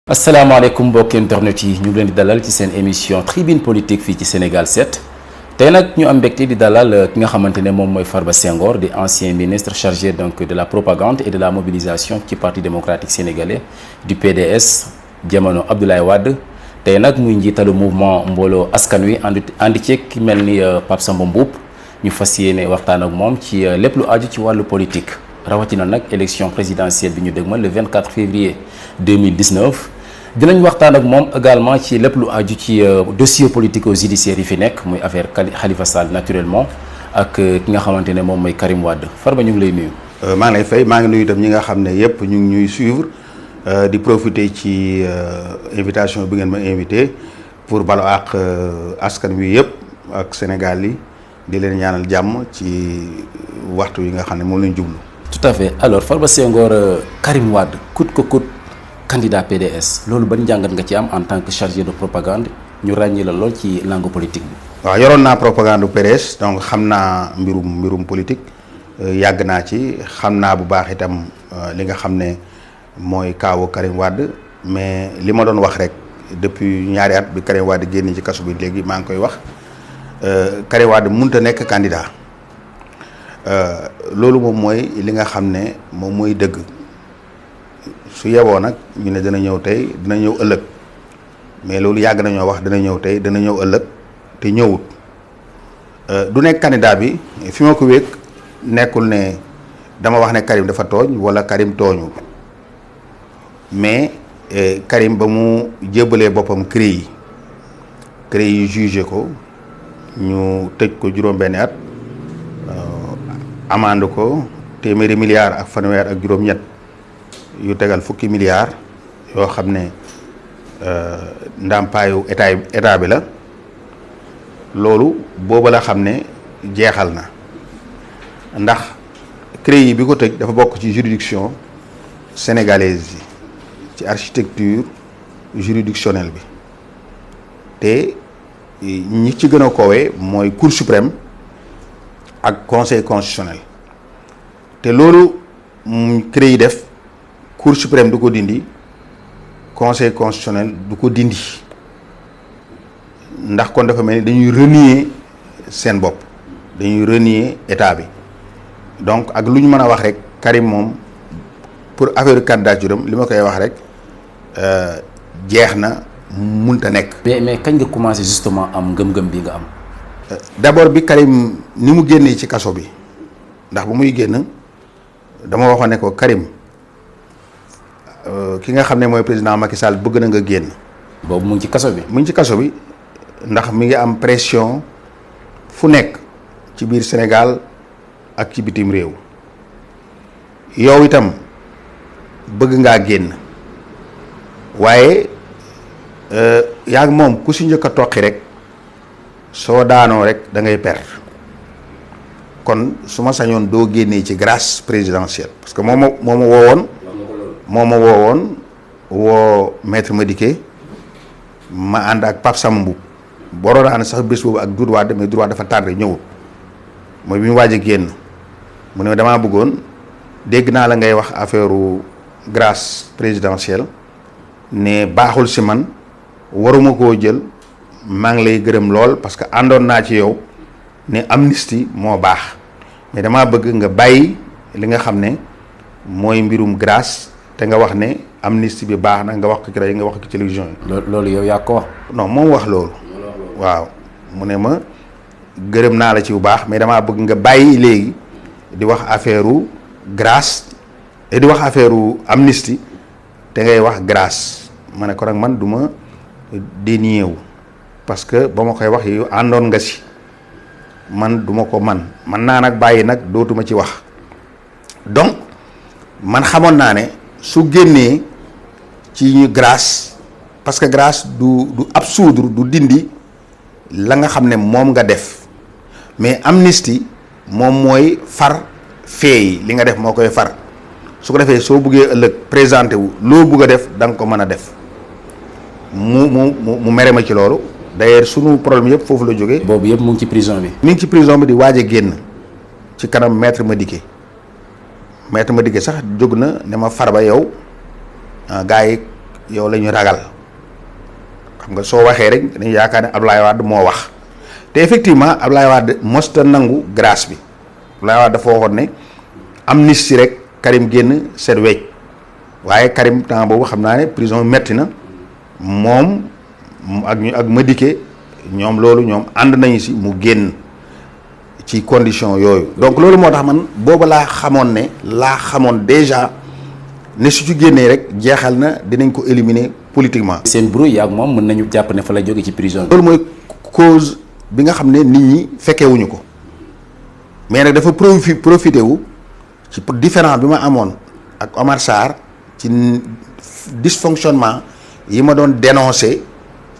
asalaamaaleykum mbokki internet yi ñu ngi leen di dalal ci seen émission tribune politique fii ci Sénégal 7 tey nag ñu am mbégte di dalal ki nga xamante ne moom mooy Farba Senghor di ancien ministre chargé donc de la propagande et de la mobilisation ci parti démocratique sénégalais du PDS jamono Abdoulaye Wade tey nag muy njiitalu mouvement mbooloo askan wi ànd ceeg ki mel ni Pape Samba Mboup ñu fas yéene waxtaan ak moom ci lépp lu aju ci wàllu politique rawatina nag élection présidentielle bi ñu dëgmal le 24 février 2019. dinañ waxtaan ak moom également ci lépp lu aju ci dossier politico-judiciaire yi fi nekk muy affaire Khalifa Sall naturellement ak ki nga xamante ne moom mooy Karim Wade Farba ñu ngi lay nuyu. maa ngi lay fay maa ngi nuyu itam ñi nga xam ne yëpp ñu ngi ñuy suivre di profiter ci invitation bi ngeen ma invité pour balu àq askan wi yëpp ak Sénégal yi di leen ñaanal jàmm ci waxtu yi nga xam ne moom lañ jublu. tout à fait alors Farba Senghor Karim Wade coûte que coûte candidat PDS loolu ban njàngat nga ci am en tant que chargé de propagande ñu ràññee la lool ci langue politique bi. waaw yoroon naa propagande PDS donc xam naa mbirum politique yàgg naa ci xam naa bu baax itam li nga xam ne mooy kaawu Karim Wade mais li ma doon wax rek depuis ñaari at bi Karim Wade génn ci kaso bi léegi maa ngi koy wax Karim Wade mënut a nekk candidat loolu moom mooy li nga xam ne moom mooy dëgg. su yeboo nag ñu ne dana ñëw tey dina ñëw ëllëg mais loolu yàgg nañoo wax dana ñëw tey dana ñëw ëllëg te ñëwut du nekk candidat bi fi ma ko wékk nekkul ne dama wax ne Karim dafa tooñ wala Karim tooñul mais Karim ba mu jébbalee boppam CREI yi jugé ko ñu tëj ko juróom-benni at amande ko téeméeri milliards ak fanweer ak juróom-ñett yu tegal fukki milliards yoo xam ne ndàmpaayu état bi la loolu booba la xam ne jeexal na ndax CREI bi ko tëj dafa bokk ci juridiction sénégalaise yi ci architecture juridictionnelle bi te ñi ci gën a koowee mooy cour suprême ak conseil constitutionnel te loolu CREI def cour suprême du ko dindi conseil constitutionnel du ko dindi ndax kon dafa mel ni dañuy renier seen bopp dañuy renier état bi donc ak lu ñu mën a wax rek Karim moom pour affaire candidature am li ma koy wax rek jeex na munta nekk. mais kañ nga commencé justement am ngëm-ngëm bi nga am. d'abord bi Karim ni mu génnee ci kaso bi ndax bu muy génn dama waxoon ne ko Karim. ki nga xam ne mooy président Macky Sall bëgg na nga génn. boobu mu ngi ci kaso bi. mu ngi ci kaso bi ndax mi ngi am pression fu nekk ci biir Sénégal ak ci bitim réew yow itam bëgg ngaa génn waaye yaa ngi moom ku si njëkk a toqi rek soo daanoo rek da ngay perdre kon su ma sañoon doo génnee ci grâce présidentielle parce que moo ma woowoon woo maître Madické ma ànd ak Pape Samba Mboup boroon ànd sax bés boobu ak Doudou Wade mais Doudou Wade dafa tardé ñëwul mooy bi mu waaj a génn mu ne damaa bëggoon dégg naa la ngay wax affaire grâce présidentielle ne baaxul si man waruma koo jël maa ngi lay gërëm lool parce que àndoon naa ci yow ne amnistie moo baax mais damaa bëgg nga bàyyi li nga xam ne mooy mbirum grâce te nga wax ne amnistie bi baax na nga wax ko ci rajo nga wax ko ci télévision yi. loolu yow yaa ko wax. non moom wax loolu. waaw mu ne ma gërëm naa la ci bu baax mais damaa bëgg nga bàyyi léegi di wax affaire grâce di wax affaire amnistie te ngay wax grâce ma ne ko nag man du ma dénier wu parce que ba ma koy wax yow àndoon nga si man du ma ko man naa nag bàyyi nag dootuma ci wax donc man xamoon naa ne. su génnee ci ñu grâce parce que grâce du absoudre du dindi la nga xam ne moom nga def mais amnistie moom mooy far feey li nga def moo koy far su ko defee soo buggee ëllëg présenté wu loo bugg a def da nga ko mën a def mu mere ma ci loolu d'ailleurs sunu problème yëpp foofu la jógee. boobu yëpp mu ngi ci prison bi. mi ngi ci prison bi di waaj a génn ci kanam maître Madické maître Madické sax jóg na ne ma Farba yow gars yi yow la ñu ragal xam nga soo waxee rek dañuy yaakaar ne Abdoulaye Wade moo wax te effectivement Abdoulaye Wade mosta nangu grâce bi Abdoulaye Wade dafa waxoon ne amnistie rek Karim génn seet wecc waaye Karim temps boobu xam naa ne prison metti na moom ak Madické ñoom loolu ñoom ànd nañu si mu génn ci condition yooyu donc loolu moo tax man booba laa xamoon déjà ne su ci génnee rek jeexal na dinañ ko éliminer politiquement. seen bruit yaag moom mën nañu jàpp ne fa la jóge ci prison bi. loolu mooy cause bi nga xam ne nit ñi fekkewuñu ko mais nag dafa profité wu ci différent bi ma amoon ak Omar Sarr ci dysfonctionnement yi ma doon dénoncé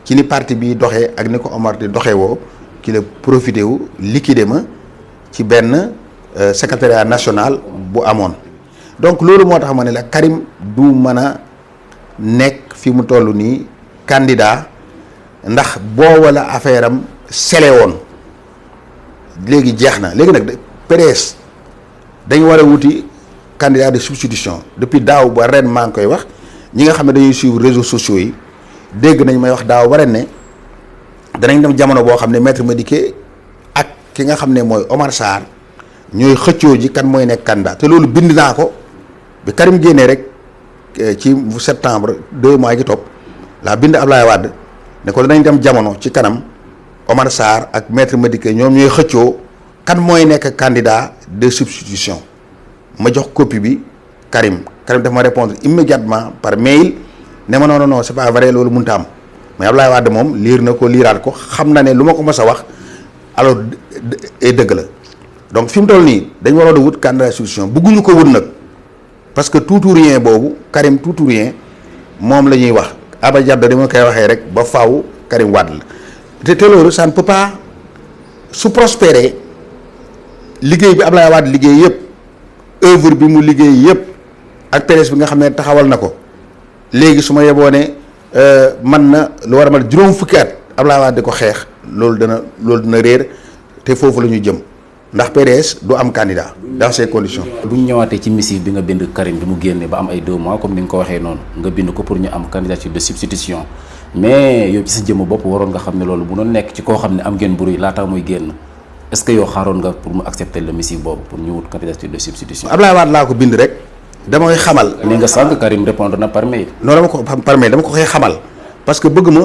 ci ni parti bi doxee ak ni ko Omar di doxee woo ki la profité wu liquider ma ci benn secrétariat national bu amoon donc loolu moo tax ma ne la Karim du mën a nekk fi mu toll nii candidat ndax boo wala affaire am sele woon léegi jeex na léegi nag PDS dañu war a wuti candidat de substitution depuis daaw ba ren maa ngi koy wax ñi nga xam ne dañuy suivre réseaux sociaux yi dégg nañ may wax daaw ba ren ne danañ dem jamono boo xam ne maître Madické ak ki nga xam ne mooy Omar Sarr ñooy xëccoo ji kan mooy nekk candidat te loolu bind naa ko bi Karim génnee rek ci septembre 2 mois gi topp laa bind Abdoulaye Wade ne ko danañ dem jamono ci kanam Omar Sarr ak maître Madické ñoom ñooy xëccoo kan mooy nekk candidat de substitution ma jox copie bi Karim dafa ma répondre immédiatement par mail ne ma non c'est pas vrai loolu mënut a am mais Abdoulaye Wade moom liir na ko liiraat ko xam na ne lu ma ko mës a wax alors dëgg la donc fi mu toll nii dañ waroon a wut candidat de substitution bëgguñu ko wut nag parce que tout ou rien boobu Karim tout ou rien moom la ñuy wax Aba Diatta dama koy waxee rek ba faaw Karim Wade la te loolu ça ne peut pas su prospérer liggéey bi Abdoulaye Wade liggéey yëpp œuvre bi mu liggéey yëpp ak PDS bi nga xam ne taxawal na ko léegi su ma yeboo ne man na lu war a mat juróom fukki at Abdoulaye Wade di ko xeex loolu dina réer te foofu la ñu jëm ndax PDS du am candidat dans ces conditions. bu ñu ñëwaatee ci missive bi nga bind Karim bi mu génne ba am ay 2 mois comme ni nga ko waxee noonu nga bind ko pour ñu am candidature de substitution mais yow ci sa jëmm bopp waroon nga xam ne loolu bu doon nekk ci koo xam ne am ngeen bruit laata muy génn est-ce que yow xaaroon nga pour mu accepter le missive boobu pour ñu wut candidature de substitution. Abdoulaye Wade laa ko bind rek dama koy xamal. nee nga sànq Karim répondre na par mail. non dama ko par mail dama ko koy xamal parce que bëgg ma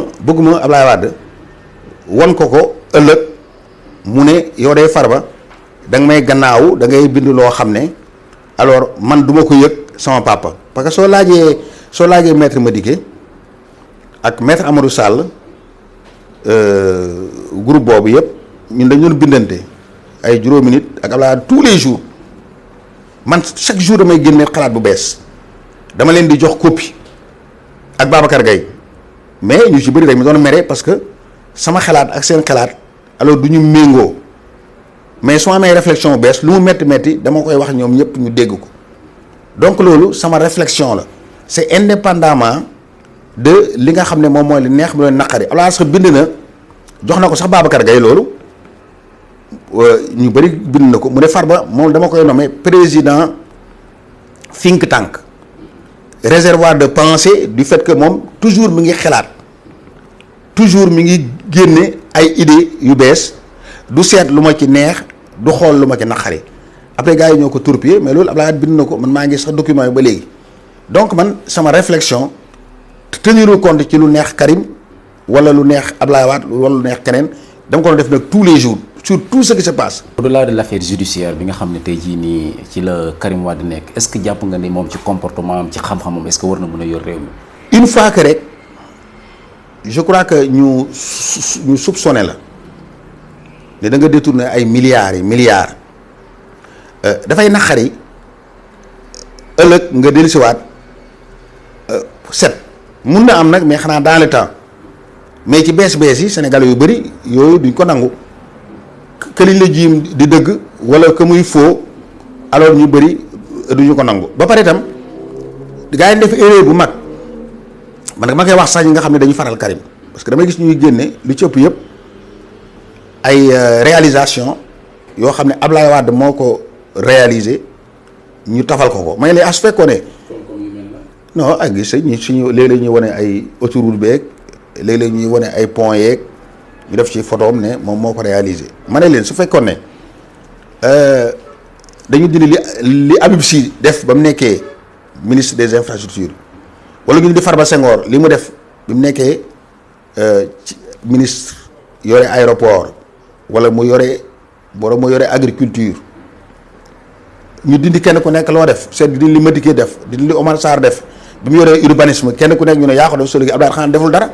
Abdoulaye Wade won ko ëllëg mu ne yow day Farba da nga may gannaaw da ngay bind loo xam ne alors man duma ko yëg sama papa parce que soo laajee maître Madické ak maître Amadou Sall groupe boobu yëpp ñun dañu doon bindante ay juróomi nit ak Abdoulaye tous les jours man chaque jour damay génne xalaat bu bees dama leen di jox copie ak Babacar Gaye mais ñu ci bëri rek mi doon mere parce que sama xalaat ak seen xalaat alors du ñu méngoo mais su ma amee réflexion bees lu mu métti dama koy wax ñoom ñëpp ñu dégg ko donc loolu sama réflexion la c'est indépendamment de li nga xam ne moom mooy li neex mu leen naqari alors sax bind na jox na ko sax Babacar Gaye loolu ñu bëri bind na ko mu ne Farba moom dama koy nommer président think tank réservoir de pensée du fait que moom toujours mi ngi xalaat toujours mi ngi génne ay idées yu bees du seet lu ma ci neex du xool lu ma ci naqari après gars yi ñoo ko torpiller mais loolu Abdoulaye bind na ko man maa ngi sax document yi ba léegi donc man sama réflexion tenir compte ci lu neex Karim wala lu neex Abdoulaye Wade wala lu neex keneen dama ko doon def nag tous les jours sur tout ce qui se passe. au-delà de l'affaire judiciaire bi nga xam ne tey jii nii ci la Karim Wade nekk est-ce que jàpp nga ni moom ci comportement am ci xam-xamam est-ce que war na mën a yor réew mi. une fois que rek je crois que ñu soupçonné la ne da nga détourné ay milliards dafay naqari ëllëg nga dellusiwaat set mun na am nag mais xanaa dans le temps mais ci bees yi Sénégalais yu bëri yooyu duñ ko nangu que liñ la jiim di dëgg wala que muy faux alors ñu bëri duñu ko nangu ba pare itam gars yi def erreur bu mag man nag ma koy wax sax ñi nga xam ne dañu faral Karim parce que damay gis ñuy génne lu ci ëpp yëpp ay réalisation yoo xam ne Abdoulaye Wade moo ko réalisé ñu tafal ko may lay as fekkoon ne non ak gis ñi suñu léeg-léeg ñuy wane ay autoroute beeg léeg-léeg ñuy wane ay pont yeeg ñu def ci photo am ne moom moo ko réalisé. ma ne leen su fekkoon ne dañu dindi li Habib Sy def ba mu nekkee ministre des infrastructures wala ñu di Farba Senghor li mu def bi mu nekkee ci ministre yore aéroport wala mu yore agriculture ñu dindi kenn ku nekk loo def seet dindi li Madické def dindi li Omar Sarr def bi mu yoree urbanisme kenn ku nekk ñu ne yaa ko def soo léegi Abdoulaye Khane deful dara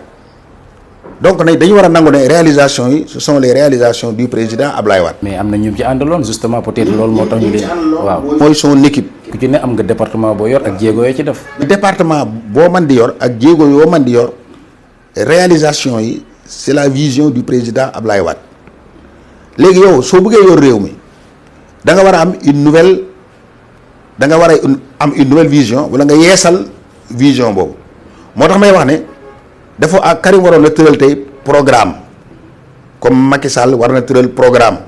donc nag dañu war a nangu ne réalisations yi ce sont les réalisations du président Abdoulaye Wade. mais am na ñu ci àndaloon justement peut-être loolu moo tax ñu leen waaw mooy son équipe. ku ci ne am nga département boo yor ak jéego yoo ci def. département boo man di yor ak jéego yoo man di yor réalisation yi c'est la vision du président Abdoulaye Wade léegi yow soo bëggee yor réew mi da nga war a am une nouvelle vision wala nga yeesal vision boobu moo tax may wax ne dafa ak Karim waroon na tëral tey programme comme Macky Sall war na tëral programme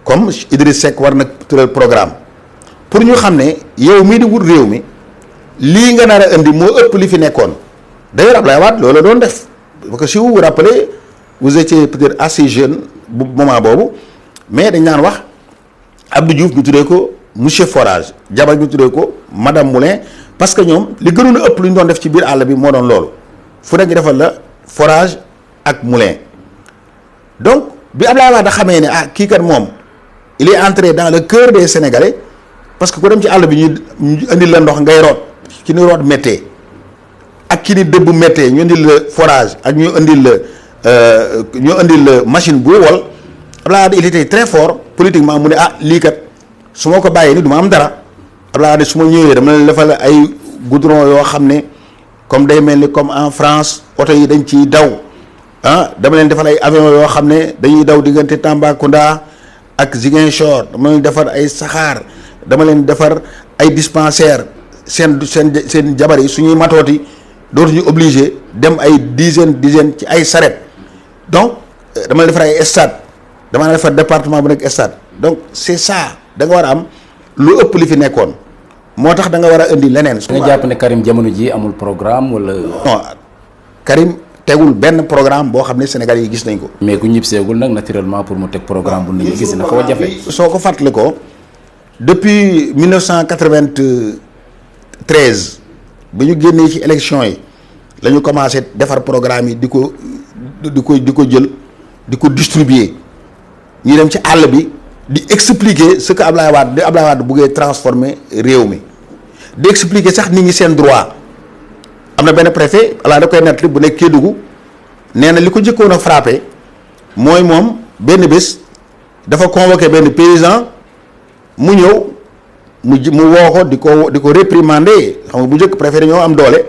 comme Idriss Seck war na tëral programme pour ñu xam ne yow mii di wut réew mi lii nga nar a indi moo ëpp li fi nekkoon d'ailleurs Abdoulaye Wade loolu la doon def parce que si vous vous rappelez vous étiez peut-être assez jeune bu moment boobu mais dañ naan wax Abdou Diouf ñu tuddee ko monsieur Forage jabar ñu tuddee ko madame Moulin parce que ñoom li gënoon a ëpp lu ñu doon def ci biir àll bi moo doon loolu fu nekk ñu defal la Forage ak Moulin donc bi Abdoulaye Wade xamee ne kii kat moom il est entré dans le cœur des Sénégalais parce que ku dem ci àll bi ñu indil la ndox ngay root ki ni root méttee ak ki ni dëbb méttee ñu indil la forage ak ñu indil la machine buy wol Abdoulaye Wade il était très fort politiquement mu ne lii kat su ma ko bàyyee ni du ma am dara Abdoulaye Wade su ma ñëwee dama leen defal ay goudron yoo xam ne comme day mel ni comme en France oto yi dañ ciy daw dama leen defal ay avion yoo xam ne dañuy daw diggante Tambacounda ak Ziguinchor dama leen defar ay saxaar dama leen defar ay dispensaire seen jabar yi suñuy matooti dootuñu obligé dem ay dizaine ci ay saret donc dama leen defar ay stade dama leen defar département bu nekk stade donc c'est ça da nga war a am lu ëpp li fi nekkoon moo tax da nga war a indi leneen. su nga jàpp ne Karim jamono ji amul programme wala. non Karim tegul benn programme boo xam ne Sénégal yi gis nañ ko. mais ku ñib seegul nag naturellement pour mu teg programme bu nit ñi gis na xaw a jafe. soo ko fàttali ko depuis 1993 ba ñu génnee ci élection yi la ñu commencé defar programme yi di ko jël di ko distribuer ñu dem ci àll bi di expliquer ce que Abdoulaye Wade buggee transformer réew mi di expliquer sax nit ñi seen droit am na benn préfet da koy nettali bu nekk Kédougou nee na li ko njëkkoon a frappé mooy moom benn bés dafa convoqué benn paysan mu ñëw mu woo ko di ko réprimander xam nga bu njëkk préfet dañoo am doole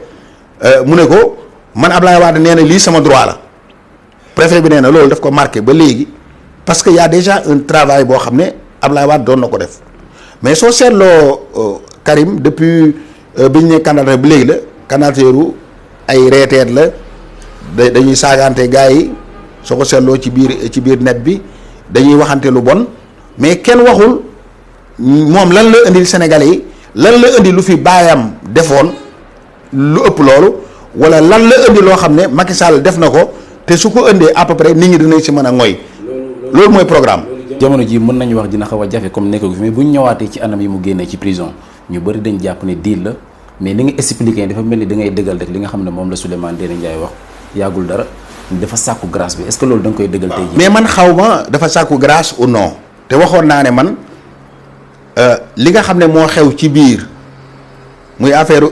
mu ne ko man Abdoulaye Wade nee na lii sama droit la préfet bi nee na loolu daf ko marqué ba léegi parce que y a déjà un travail boo xam ne Abdoulaye Wade doon na ko def mais soo seetloo Karim depuis bi ñu ne candidature bi léegi la candidature ay reeteet la dañuy saagante gars yi soo ko seetloo ci biir net bi dañuy waxante lu bon mais kenn waxul moom lan la indil Sénégalais yi lan la indi lu fi baayam defoon lu ëpp loolu wala lan la indi loo xam ne Macky Sall def na ko te su ko indee à peu près nit ñi dinañ si mën a ngoy loolu mooy programme. jamono ji mën nañu wax dina xaw a jafe comme nekk fi mais bu ñu ñëwaatee ci anam yi mu génnee ci prison ñu bëri dañ jàpp ne deal la mais li nga expliqué dafa mel ni da ngay dëggal rek li nga xam ne moom la Souleymane Ndéné Ndiaye wax yàggul dara dafa sàkku grâce bi est-ce que loolu da nga koy dëggal tey jii. mais man xaw ma dafa sàkku grâce ou non te waxoon naa ne man li nga xam ne moo xew ci biir muy affaire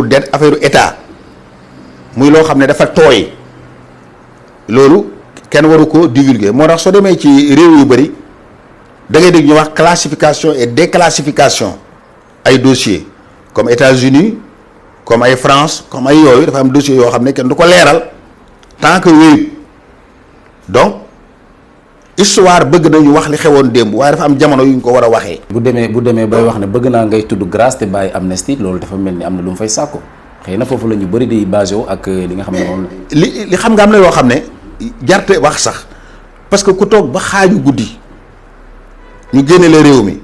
dette affaire état muy loo xam ne dafa tooy loolu kenn waru ko divulguer moo tax soo demee ci réew yu bëri da ngay dégg ñu wax classification et déclassification ay dossiers comme États-Unis comme ay France comme ay yooyu dafa am dossiers yoo xam ne kenn du ko leeral tant que wéyut donc histoire bëgg nañu wax li xewoon démb waaye dafa am jamono yu ñu ko war a waxee. bu demee bay wax ne bëgg naa ngay tudd grâce te bàyyi amnistie loolu dafa mel ni am na lu mu fay sàkku xëy na foofu la ñu bëri di basé wu ak li nga xam ne moom li xam nga am na yoo xam ne jarte wax sax parce que ku toog ba xaaju guddi ñu génne la réew mi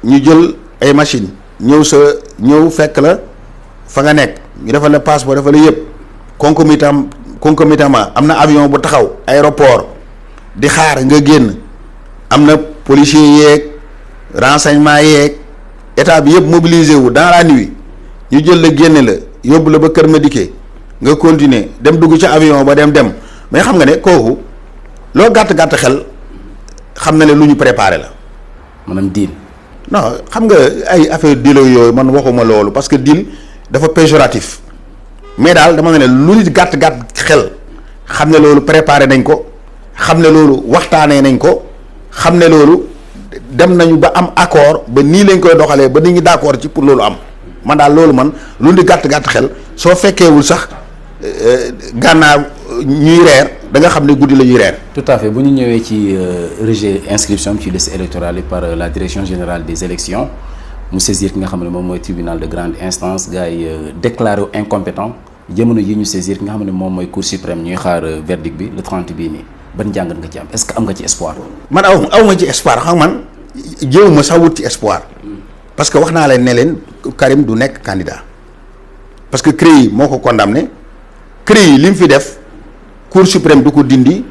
ñu jël ay machine ñëw fekk la fa nga nekk ñu defal la passeport defal la yëpp concomitamment am na avion bu taxaw aéroport di xaar nga génn am na policier yeeg renseignement yeeg état bi yëpp mobilisé wu dans la nuit ñu jël la génne la yóbbu la ba Kër Madické nga continuer dem dugg ci avion ba dem mais xam nga ne kooku loo gàtt xel xam na ne lu ñu préparé la. maanaam deal. non xam nga ay affaire deal yooyu man waxuma loolu parce que deal dafa péjoratif mais daal dama ne lu nit gàtt xel xam ne loolu préparé nañ ko xam ne loolu waxtaanee nañ ko xam ne loolu dem nañu ba am accord ba nii lañ koy doxalee ba nit ñi d'accord ci pour loolu am man daal loolu man lu nit gàtt xel soo fekkeewul sax gànnaaw ñuy reer da nga xam ne guddi la ñuy reer. tout à fait bu ñu ñëwee ci rejet inscription ci liste électorale yi par la direction générale des élections mu saisir ki nga xam ne moom mooy tribunal de grande instance gars yi déclaré incompétent jamono yi ñu saisir ki nga xam ne moom mooy cour suprême ñuy xaar verdict bi le 30 bii nii ban jàngat nga ci am est-ce que am nga ci espoir. man aw ma ci espoir xam man jéewuma sax wut ci espoir parce que wax naa leen ne leen Karim du nekk candidat parce que CREI moo ko condamné CREI li mu fi def cour suprême du ko dindi.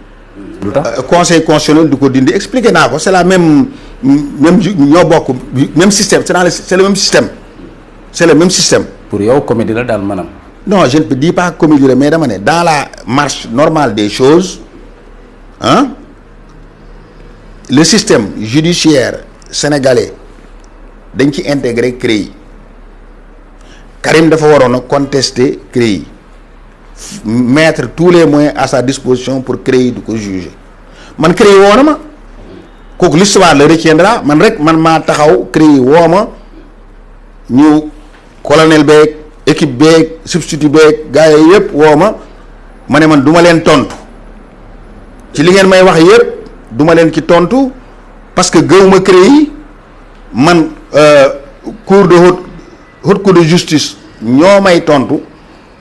lu tax conseil constitutionnel du ko dindi expliqué naa ko c'est la même ñoo bokk même système c'est le même système c'est le même système. pour yow comédie la daal maanaam. non je ne dis pas comédie la mais dama ne dans la marche normale des choses le système judiciaire sénégalais dañ ci intégrer CREI Karim dafa waroon a contester CREI mettre tous les moyens à sa disposition pour CREI du ko juger man CREI woo na ma kooku l'histoire le retiendra man maa taxaw CREI woo ma ñu colonel beeg équipe beeg substitut beeg gars yi yëpp woo ma ne man du ma leen tontu ci li ngeen may wax yëpp du ma leen ci tontu parce que gëwuma CREI man cour de haute cour de justice ñoo may tontu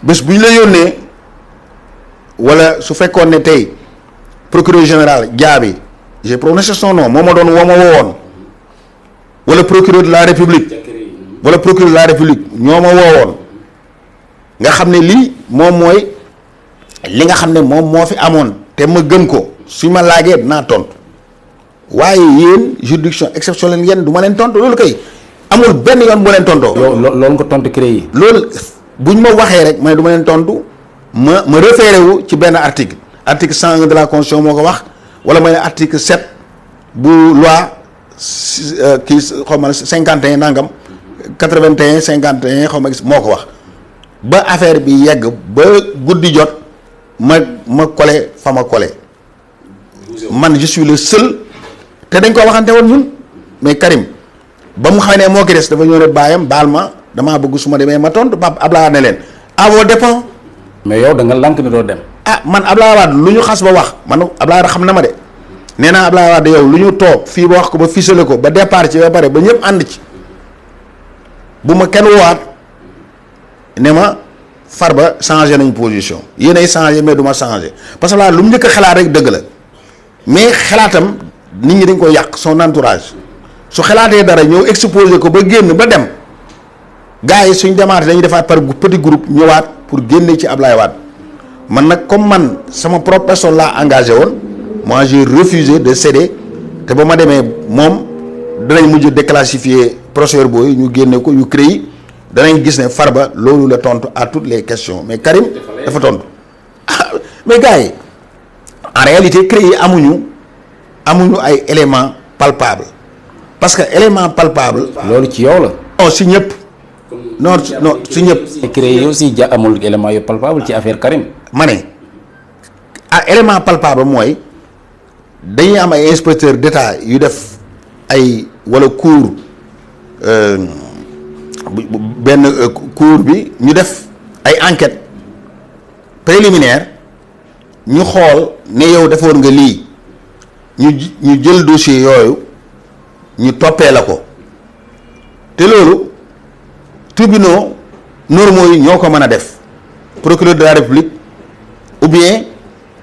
bés bu ñu la yónnee wala su fekkoon ne tey procureur général Diaby j'ai prononcé son nom moo ma doon woowoon wala procureur de la république ñoo ma woowoon nga xam ne lii moom mooy li nga xam ne moom moo fi amoon te ma gëm ko su ma laajee dinaa tontu waaye yéen juridiction exceptionnelle yéen du ma leen tontu loolu kay amul benn yoon bu leen tontoo. loolu nga tontu CREI. loolu buñ ma waxee rek ma ne du ma leen tontu ma référé wu ci benn article 101 de la constitution moo ko wax wala mooy article 7 bu loi kii xaw ma 51 nangam 81 51 xaw ma gis moo ko wax ba affaire bi yegg ba guddi jot ma collé fa ma collé man je suis le seul te dañ ko waxante woon ñun mais Karim ba mu xam ne moo ki des dafa ñëw ne baayam baal ma damaa bëgg su ma demee ma tontu Pape Abdoulaye ne leen à vos dépens. mais yow da nga lànk ne doo dem. man Abdoulaye Wade lu ñu xas ba wax man Abdoulaye Wade xam na ma de nee naa Abdoulaye Wade yow lu ñu toog fii ba wax ko ba ficelé ko ba départ ci ba pare ba ñëpp ànd ci bu ma kenn woowaat ne ma Farba changé nañ position yéenay changé mais du ma changé parce que là lu mu njëkk a xalaat rek dëgg la mais xalaatam nit ñi dañ ko yàq son entourage su xalaatee dara ñëw exposé ko ba génn ba dem gars yi suñ demaatee dañuy defaat par petit groupe ñëwaat pour génne ci Ablaye Wade man nag comme man sama propre personne laa engagé woon moi j'ai refusé de céder te ba ma demee moom danañ mujj déclassifier procédure boobu ñu génne ko yu CREI danañ gis ne Farba loolu la tontu à toutes les questions mais Karim dafa tontu mais gars yi en réalité CREI amuñu ay éléments palpables parce que élément palpable. loolu ci yow la. non si ñëpp. non si ñëpp. CREI aussi amul élément yu palpable ci affaire Karim. ma ne élément palpable mooy dañuy am ay inspecteurs d'État yu def ay wala cour benn cour bi ñu def ay enquêtes préliminaires ñu xool ne yow defoon nga lii ñu jël dossier yooyu ñu toppee la ko te loolu tribunaux normaux yi ñoo ko mën a def procureur de la République ou bien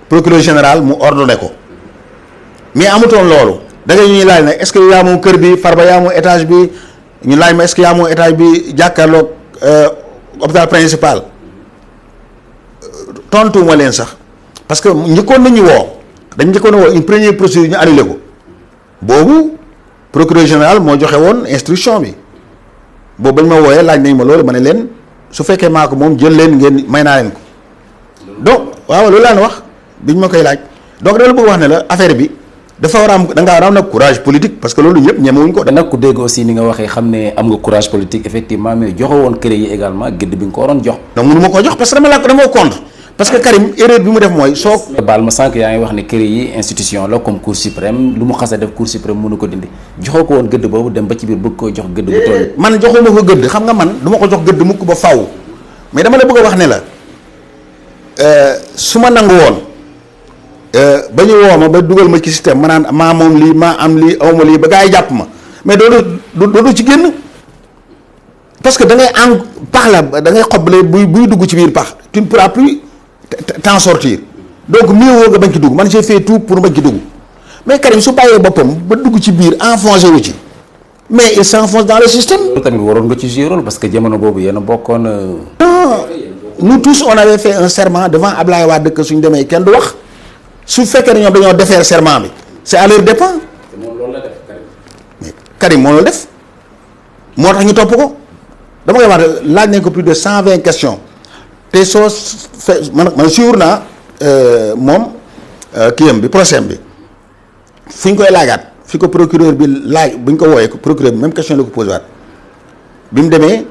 procureur général mu ordonné ko mais amutoon loolu da nga ñuy laaj nag est-ce que yaa moom kër bi Farba yaa moom étage bi ñu laaj ma est-ce que yaa moom étage bi jàkkaarloog hôpital principal tontuwuma leen sax parce que njëkkoon nañu woo dañ njëkkoon a woo une première procédure ñu annulé ko boobu procureur général moo joxe woon instruction bi boobu bañ ma wooyee laaj nañ ma loolu ma ne leen su fekkee maa ko moom jël leen ngeen may naa leen ko donc waaw loolu laa ne wax biñ ma koy laaj donc dama la bëgg wax ne la affaire bi dafa war a am da ngaa war a am nag courage politique parce que loolu ñëpp ñemewuñ ko. nag ku dégg aussi ni nga waxee xam ne am nga courage politique effectivement mais joxe woon kër yi également gëdd bi nga ko waroon jox. donc mënu ma koo jox parce que dama contre parce que Karim erreur bi mu def mooy soo. baal ma sànq yaa ngi wax ne kër yi institution la comme cour suprême lu mu xas a def cour suprême mënu ko dindi joxoo ko woon gëdd boobu dem ba ci biir bëgg koy jox gëdd bu toll. man joxuma ko gëdd xam nga man du ma ko jox gëdd mukk ba faw mais dama la bëgg a wax ne la su ma nangu woon ba ñu woo ma ba dugal ma ci système ma naan maa moom lii maa am lii awma lii ba gaa yi jàpp ma mais doodu ci génn parce que da ngay pax la da ngay xoble buy dugg ci biir pax tu ne pourras plus t'en sortir donc mieux woo nga bañ ci dugg man j'ai fait tout pour bañ ci dugg mais Karim su bàyyee boppam ba dugg ci biir enfoncé wu ci mais il s'enfonce dans le système. loolu tamit waroon nga ci jouer rôle parce que jamono boobu yéen a bokkoon. non nous tous on avait fait un serment devant Ablaye Wade que suñ demee kenn du wax su fekkee ne ñoom dañoo défaire serment bi c'est à leur dépens. moom loolu la def Karim. mais Karim moo la def moo tax ñu topp ko dama koy wax laaj nañ ko plus de 120 questions te soo man suivre naa moom kiyam bi procès bi fu ñu koy laajaat fi ko procureur bi laaj bu ñu ko wooyee procureur bi même question la ko posé waat bi mu demee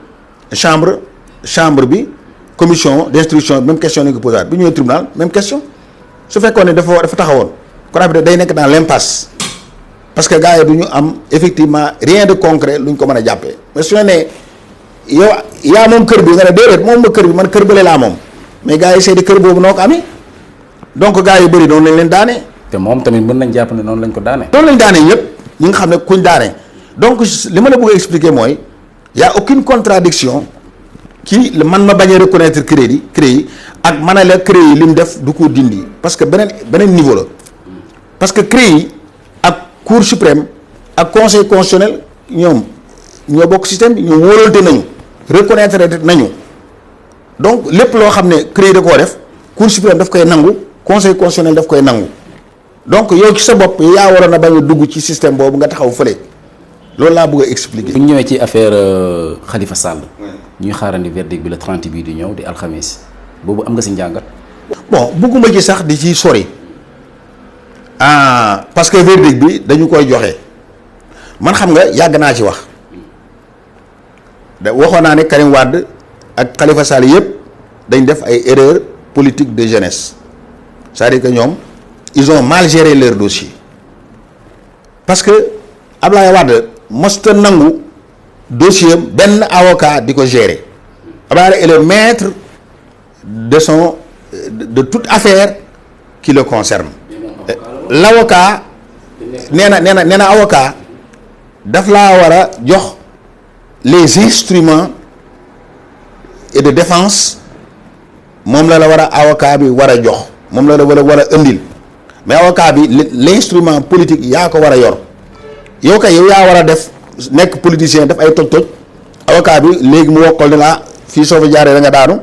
chambre bi commission d'instruction même question la ko posé waat bi ñëwee tribunal même question su fekkoon ne dafa taxawoon kon bi day nekk dans l'impasse parce que gars yi du ñu am effectivement rien de concret lu ñu ko mën a jàppee mais su ne yow yaa moom kër bi nga ne déedéet moom ma kër bi man kër bële laa moom mais gars yi seeti kër boobu noo ko amee donc gars yu bëri noonu lañ leen daane. te moom tamit mën nañ jàpp ne noonu lañ ko daane. noonu lañ daane ñëpp ñi nga xam ne kuñ daane donc li ma la bëgg a expliquer mooy y a aucune contradiction ci man ma bañ a reconnaître crédit ak man a la crédit li mu def du ko dindi parce que beneen niveau la parce que crédit ak cour suprême ak conseil constitutionnel ñoom ñoo bokk système bi ñoo wóolante nañu reconnaître nañu donc lépp loo xam ne crédit da koo def cour suprême daf koy nangu conseil constitutionnel daf koy nangu donc yow ci sa bopp yaa waroon a bañ a dugg ci système boobu nga taxaw fële loolu laa bëgg a expliquer. bu ñu ñëwee ci affaire Khalifa Sall. ñuy xaarandi verdict bi le 30 bii di ñëw di alxamis boobu am nga si njàngat. bon bëgguma ci sax di ci sori parce que verdict bi dañu koy joxe man xam nga yàgg naa ci wax waxoon naa ne Karim Wade ak Khalifa Sall yëpp dañ def ay erreurs politiques de jeunesse c'est-à-dire que ñoom ils ont mal géré leur dossier parce que Ablaye Wade mosta nangu dossier benn avocat di ko gérer Ablaye est le maître de toute affaire qui le concerne l'avocat nee na avocat daf laa war a jox les instruments et de défense moom la war a avocat bi war a jox moom la war a indil mais avocat bi l'instrument politique yaa ko war a yor yow kay yow yaa war a def nekk politicien def ay toj-toj avocat bi léegi mu wokkal ne la fii soo fa jaaree da nga daanu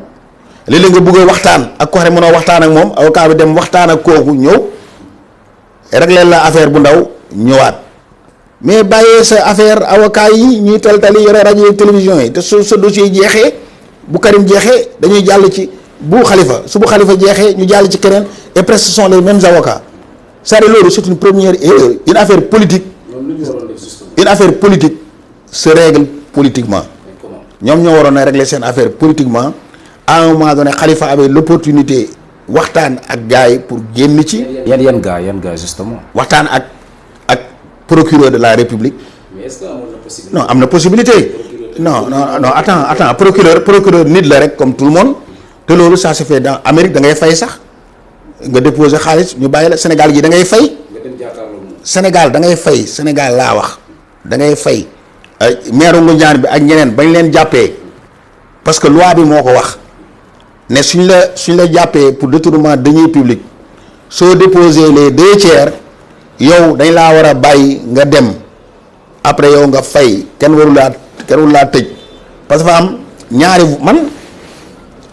léeg-léeg nga bëgg a waxtaan ak ko xam ne mënoo waxtaan ak moom avocat bi dem waxtaan ak kooku ñëw régler la affaire bu ndaw ñëwaat mais bàyyee sa affaire avocat yi ñuy tali yore rajo yi télévision yi te sa dossier jeexee bu Karim jeexee dañuy jàll ci bu Khalifa su bu Khalifa jeexee ñu jàll ci keneen et presque ce sont les mêmes avocats c'est-à-dire loolu c'est une première erreur une affaire politique se règle politiquement ñoom ñoo waroon a régler seen affaire politiquement à un moment donné Khalifa avait l'opportunité waxtaan ak gars yi pour génn ci. yan gars justement. waxtaan ak procureur de la République. mais est-ce que amoon na possibilité. non am na possibilité. non attends procureur nit la rek comme tout le monde te loolu ça se fait dans Amérique da ngay fay sax nga déposer xaalis ñu bàyyi la Sénégal gi da ngay fay. Sénégal da ngay fay Sénégal laa wax da ngay fay maire Ngoundiane bi ak ñeneen bañ leen jàppee parce que loi bi moo ko wax ne suñ la jàppee pour détournement de deniers publics soo déposer les 2/3 yow dañ laa war a bàyyi nga dem après yow nga fay kenn warul laa tëj parce que dafa am ñaari man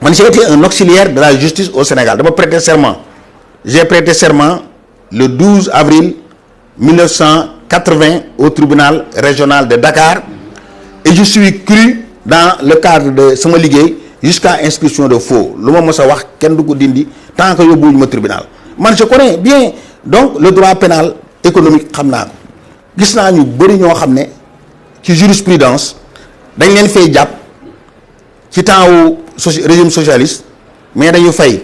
man j'ai été un auxiliaire de la justice au Sénégal dama prêter serment j'ai prêté serment le 12 avril 1980 au tribunal régional de Dakar et je suis cru dans le cadre de sama liggéey jusqu'à inscription de faux lu ma mës a wax kenn du ko dindi tant que yóbbuwuñu ma tribunal man je connais bien donc le droit pénal économique xam naa ko gis naa ñu bëri ñoo xam ne ci jurisprudence dañ leen fay jàpp ci temps wu régime socialiste mais dañu fay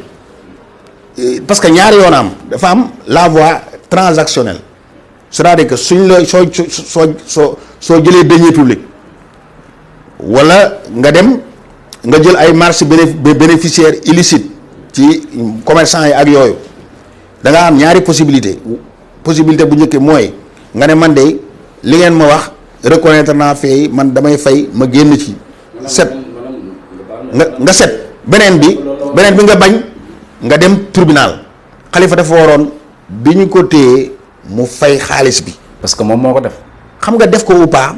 parce que ñaari yoon am dafa am la voie transactionnelle c'est-à-dire que suñ la soo jëlee deniers publics wala nga dem nga jël ay marché bénéficiaires illicites ci commerçant yi ak yooyu da nga am ñaari possibilité bu njëkk mooy nga ne man de li ngeen ma wax reconnaître naa fay man damay fay ma génn ci set nga set beneen bi nga bañ nga dem tribunal Khalifa dafa waroon bi ñu ko téye mu fay xaalis bi. parce que moom moo ko def. xam nga def ko ou pas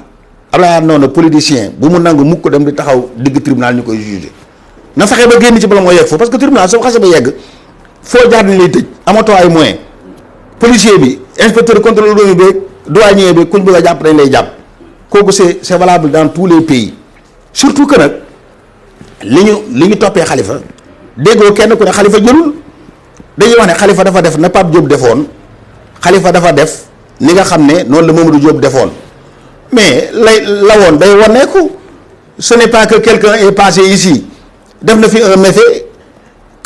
Abdoulaye noonu politicien bu mu nangu mukk ko dem di taxaw digg tribunal ñu koy jugé na fexe ba génn ci bala moo yegg foofu parce que tribunal soo xasee ba yegg foo jaar dañ lay tëj amatoo ay moyens policier bi inspecteur contrôle bi douanier bi kuñ bëgg a jàpp dañ lay jàpp kooku c'est valable dans tous les pays surtout que nag li ñu toppee Khalifa déggoo kenn ku ne Khalifa jëlul dañuy wax ne Khalifa dafa def na Pape Diop defoon Khalifa dafa def ni nga xam ne noonu la Mamadou Diop defoon mais la woon day waneeku ce n'est pas que quelqu'un est passé ici def na fi un méfait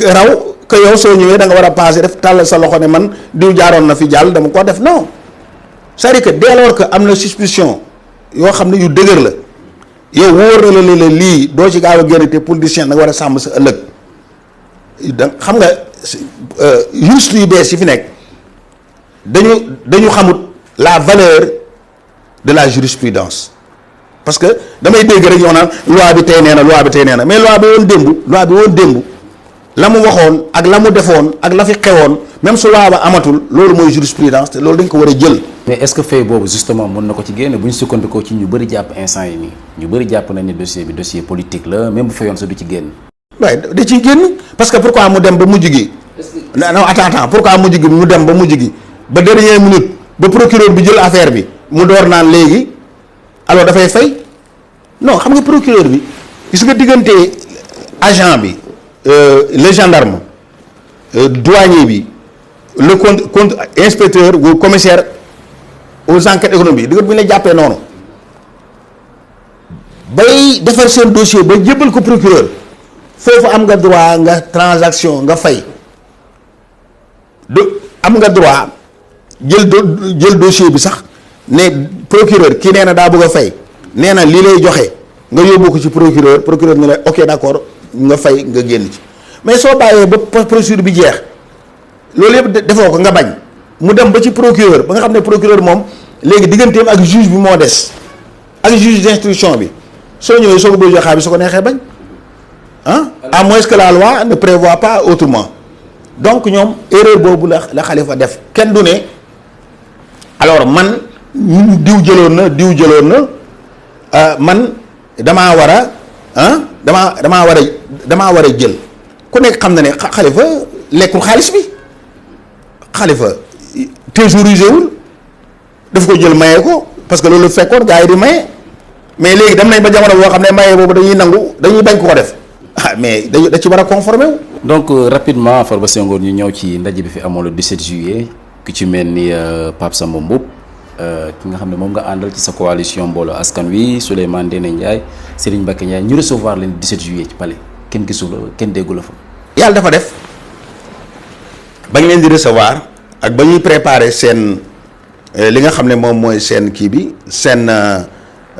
raw que yow soo ñëwee da nga war a passé def tàll sa loxo ne man diw jaaroon na fi jàll dama ko def non c'est-à-dire que dès lors que am na suspicion yoo xam ne yu dëgër la yow wóor na la lii doo ci gaaw a génn te politicien da nga war a sàmm sa ëllëg da xam nga juriste yu bees yi fi nekk dañu xamut la valeur de la jurisprudence parce que damay dégg rek yow naan loi bi tey nee na mais loi bi woon démb la mu waxoon ak la mu defoon ak la fi xewoon même su loi ba amatul loolu mooy jurisprudence te loolu dañ ko war a jël. mais est-ce que fait boobu justement mën na ko ci génne bu ñu sukkandikoo ci ñu bëri jàpp instant yi nii ñu bëri jàpp nañ ne dossier politique la même bu fayoon sa du ci génn. waaye da ciy génn parce que pourquoi mu dem ba mujj gi. non attends pourquoi mujj gi mu dem ba mujj gi ba dernière minute ba procureur bi jël affaire bi mu door naan léegi alors dafay fay non xam nga procureur bi gis nga diggante agent bi le gendarme douanier bi le compte inspecteur ou commissaire aux enquêtes économiques diggante bu ñu la jàppee noonu bay defar seen dossier ba jébbal ko procureur foofu am nga droit nga transaction nga fay am nga droit jël dossier bi sax ne procureur kii nee na daa bëgg a fay nee na lii lay joxe nga yóbbu ko ci procureur ne la ok d'accord nga fay nga génn ci mais soo bàyyee ba procédure bi jeex loolu yëpp defoo ko nga bañ mu dem ba ci procureur ba nga xam ne procureur moom léegi digganteem ak juge bi moo des ak juge d'instruction bi soo ñëwee soo ko bëgg joxe bi su ko neexee bañ à moins que la loi ne prévoit pas autrement donc ñoom erreur boobu la Khalifa def kenn du ne alors man diw jëloon na man damaa war a jël ku nekk xam na ne Khalifa lekkul xaalis bi Khalifa thésaurisé wul daf ko jël maye ko parce que loolu fekkoon gars yi di maye mais léegi dem nañ ba jamono boo xam ne maye boobu dañuy bañ ko def mais da ci war a conformer wu. donc rapidement Farba Senghor ñu ñëw ci ndaje bi fi amoon le 17 juillet ku ci mel ni Pape Samba Mboup ki nga xam ne moom nga àndal ci sa coalition Mbooloo Askan Wi Souleymane Ndéné Ndiaye Serigne Mbacké Ndiaye ñu recevoir leen 17 juillet ci palais kenn gisu la kenn déggu la fa. yàlla dafa def bañ leen di recevoir ak ba ñuy préparer seen li nga xam ne moom mooy seen kii bi seen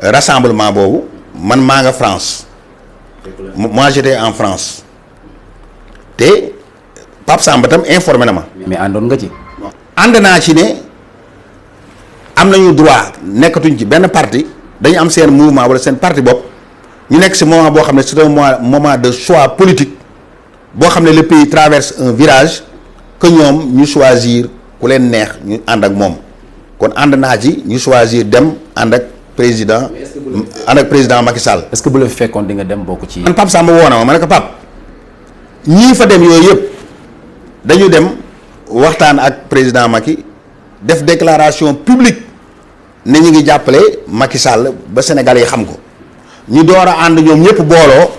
rassemblement boobu man maa nga France. moi j'étais en France te Pape Samba tam informé na ma. mais àndoon nga ci. ànd naa ci ne am nañu droit nekkatuñ ci benn parti dañu am seen mouvement wala seen parti bopp ñu nekk si moment boo xam ne c'est un moment de choix politique boo xam ne le pays traverse un virage que ñoom ñu choisir ku leen neex ñu ànd ak moom kon ànd naa ci ñu choisir dem ànd ak président Macky Sall. est-ce que bu la fekkoon di nga dem bokk ci. man Pape Samba woo na ma ne ko Pape ñii fa dem yooyu yëpp dañu dem waxtaan ak président Macky def déclaration publique ne ñu ngi jàppale Macky Sall ba Sénégalais yi xam ko ñu door a ànd ñoom ñëpp booloo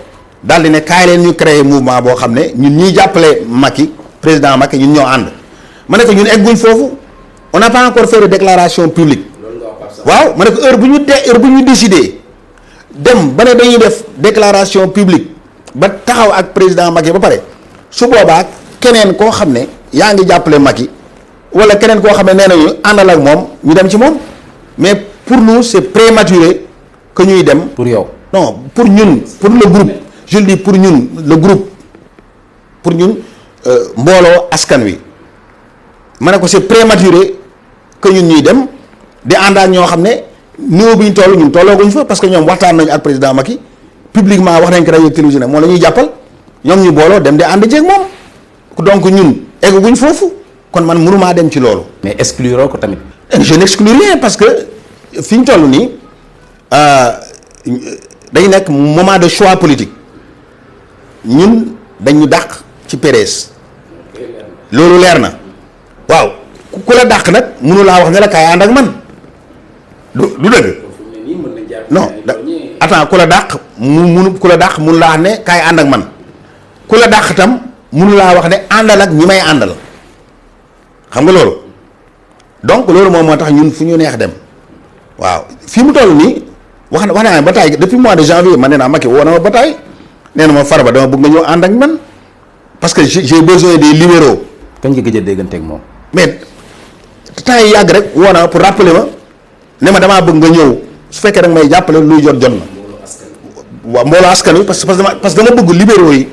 daal di ne kaay leen ñu créer mouvement boo xam ne ñun ñuy jàppale Macky président Macky ñun ñoo ànd ma ne ko ñun egguñ foofu on n'a pas encore fait de déclaration publique waaw ma ne ko heure bu ñu décidé dem ba ne dañuy def déclaration publique ba taxaw ak président Macky ba pare su boobaa keneen koo xam ne yaa ngi jàppale Macky wala keneen koo xam ne nee nañu àndal ak moom ñu dem ci moom mais pour nous c'est prématuré que ñuy dem. pour yow non pour ñun pour le groupe je le dis pour ñun le groupe pour ñun mbooloo askan wi ma ne ko c'est prématuré que ñun ñuy dem di ànd ak ñoo xam ne niveau bi ñu toll ñun tollooguñ fa parce que ñoom waxtaan nañu ak président Macky publiquement wax nañ ko rajo ak télévision moom la ñuy jàppal ñoom ñu booloo dem di ànd jeeg moom donc ñun egguñ foofu kon man mënumaa dem ci loolu. mais excluroo ko tamit. je n'exclus rien parce que fi ñu toll nii dañu nekk moment de choix politique ñun dañu dàq ci PDS loolu leer na waaw ku la dàq nag mënu laa wax ne la kaay ànd ak man du dëgg non attends ku la dàq ku la dàq mënu laa wax ne kaay ànd ak man ku la dàq tam mënu laa wax ne àndal ak ñi may àndal xam nga loolu donc loolu moom moo tax ñun fu ñu neex dem waaw fii mu toll nii wax naa ba taay depuis mois de janvier man nee naa Macky woo na ma ba taay nee na ma Farba dama bëgg nga ñëw ànd ak man parce que j'ai besoin des libéraux. kañ nga gëj a déggante ak moom. mais temps yi yàgg rek woo na ma pour rappeler ma ne ma damaa bëgg nga ñëw su fekkee rek may jàppale luy jot na. waaw mbooloo askan wi parce que dama bëgg libéraux yi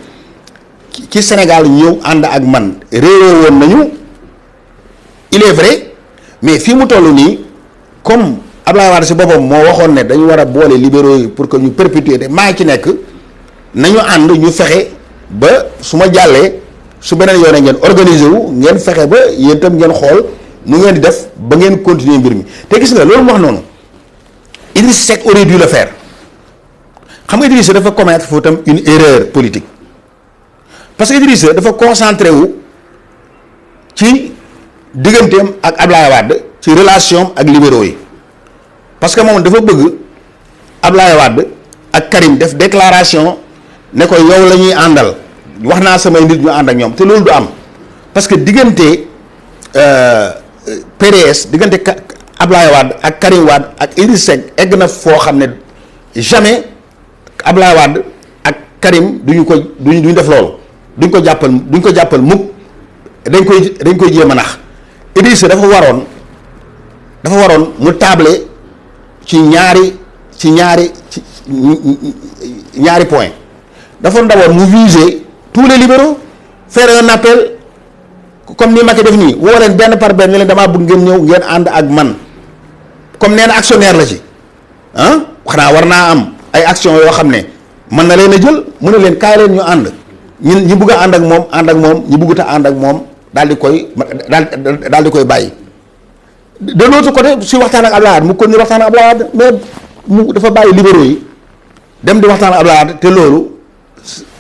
ci Sénégal ñëw ànd ak man réeroo woon nañu il est vrai mais fii mu toll nii comme Abdoulaye Wade si boppam moo waxoon ne dañu war a boole libéraux yi pour que ñu perpétuer te maa ci nekk nañu ànd ñu fexe ba su ma jàllee su beneen yoone ngeen organiser wu ngeen fexe ba yéen itam ngeen xool nu ngeen di def ba ngeen continuer mbir mi te gis nga loolu mu wax noonu Idriss Seck aurait dû le faire xam nga Idriss dafa commettre foofu itam une erreur politique parce que Idriss dafa concentré wu ci digganteem ak Abdoulaye Wade ci relation ak libéraux yi parce que moom dafa bëgg Abdoulaye Wade ak Karim def déclaration ne ko yow la ñuy àndal wax naa samay nit ñu ànd ak ñoom te loolu du am parce que diggante PDS diggante Abdoulaye Wade ak Karim Wade ak Idriss Seck egg na foo xam ne jamais Abdoulaye Wade ak Karim duñu def loolu duñ ko jàppal mukk dañ koy jéem a nax Idriss dafa waroon mu table ci ñaari point dafa d'abord mu viser tous les libéraux faire un appel comme ni Macky def nii woo leen benn par benn ne leen damaa bëgg ngeen ñëw ngeen ànd ak man comme nee na actionnaire la ci xanaa war naa am ay action yoo xam ne mën na leen a jël mu ne leen kaay leen ñu ànd ñi bëgg a ànd ak moom ñi bëggut a ànd ak moom daal di koy bàyyi de l'autre côté si waxtaan ak Abdoulaye Wade mu kon ni waxtaan ak Abdoulaye Wade mais mu dafa bàyyi libéraux yi dem di waxtaan ak Abdoulaye Wade te loolu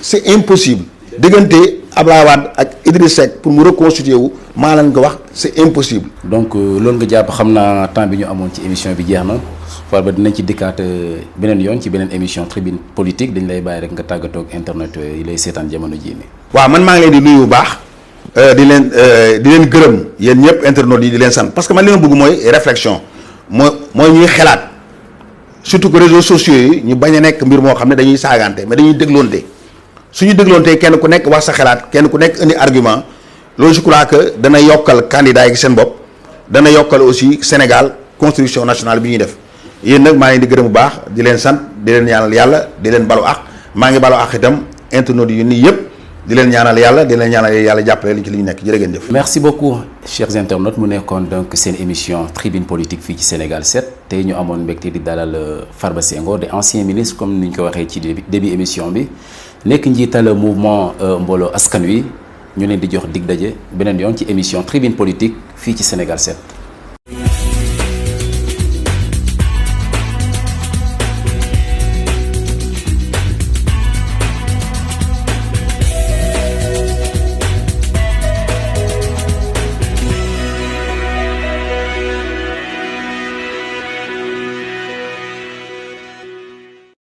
c'est impossible diggante Abdoulaye Wade ak Idriss Seck pour mu reconstituer wu maa leen ko wax c'est impossible. donc loolu nga jàpp xam naa temps bi ñu amoon ci émission bi jeex na Farba dinañ ci dikkaat beneen yoon ci beneen émission tribune politique dañ lay bàyyi rek nga tàggatoo ak internet yi lay seetaan jamono jii nii. waaw man maa ngi leen di nuyu bu baax di leen gërëm yéen ñëpp internautes yi di leen sant parce que man li ma bëgg mooy réflexion mooy ñuy xalaat surtout que réseaux sociaux yi ñu bañ a nekk mbir moo xam ne dañuy saagante mais dañuy dégloonte suñu dégloonte kenn ku nekk wax sa xalaat kenn ku nekk indi argument loolu je crois que dana yokkal candidat yi seen bopp dana yokkal aussi Sénégal construction nationale bi ñuy def yéen nag maa ngi di gërëm bu baax di leen sant di leen ñaanal yàlla di leen balu ak maa ngi balu ak itam internautes yu nii yëpp di leen ñaanal yàlla jàppale li ci li ñu nekk jërë ngeen jëf. merci beaucoup chers internautes mu nekkoon donc seen émission tribune politique fii ci Sénégal 7 tey ñu amoon mbégte di dalal Farba Senghor di ancien ministre comme ni ñu ko waxee ci début émission bi nekk njiital mouvement mbooloo askan wi ñu leen di jox dig daje beneen yoon ci émission tribune politique fii ci Sénégal 7.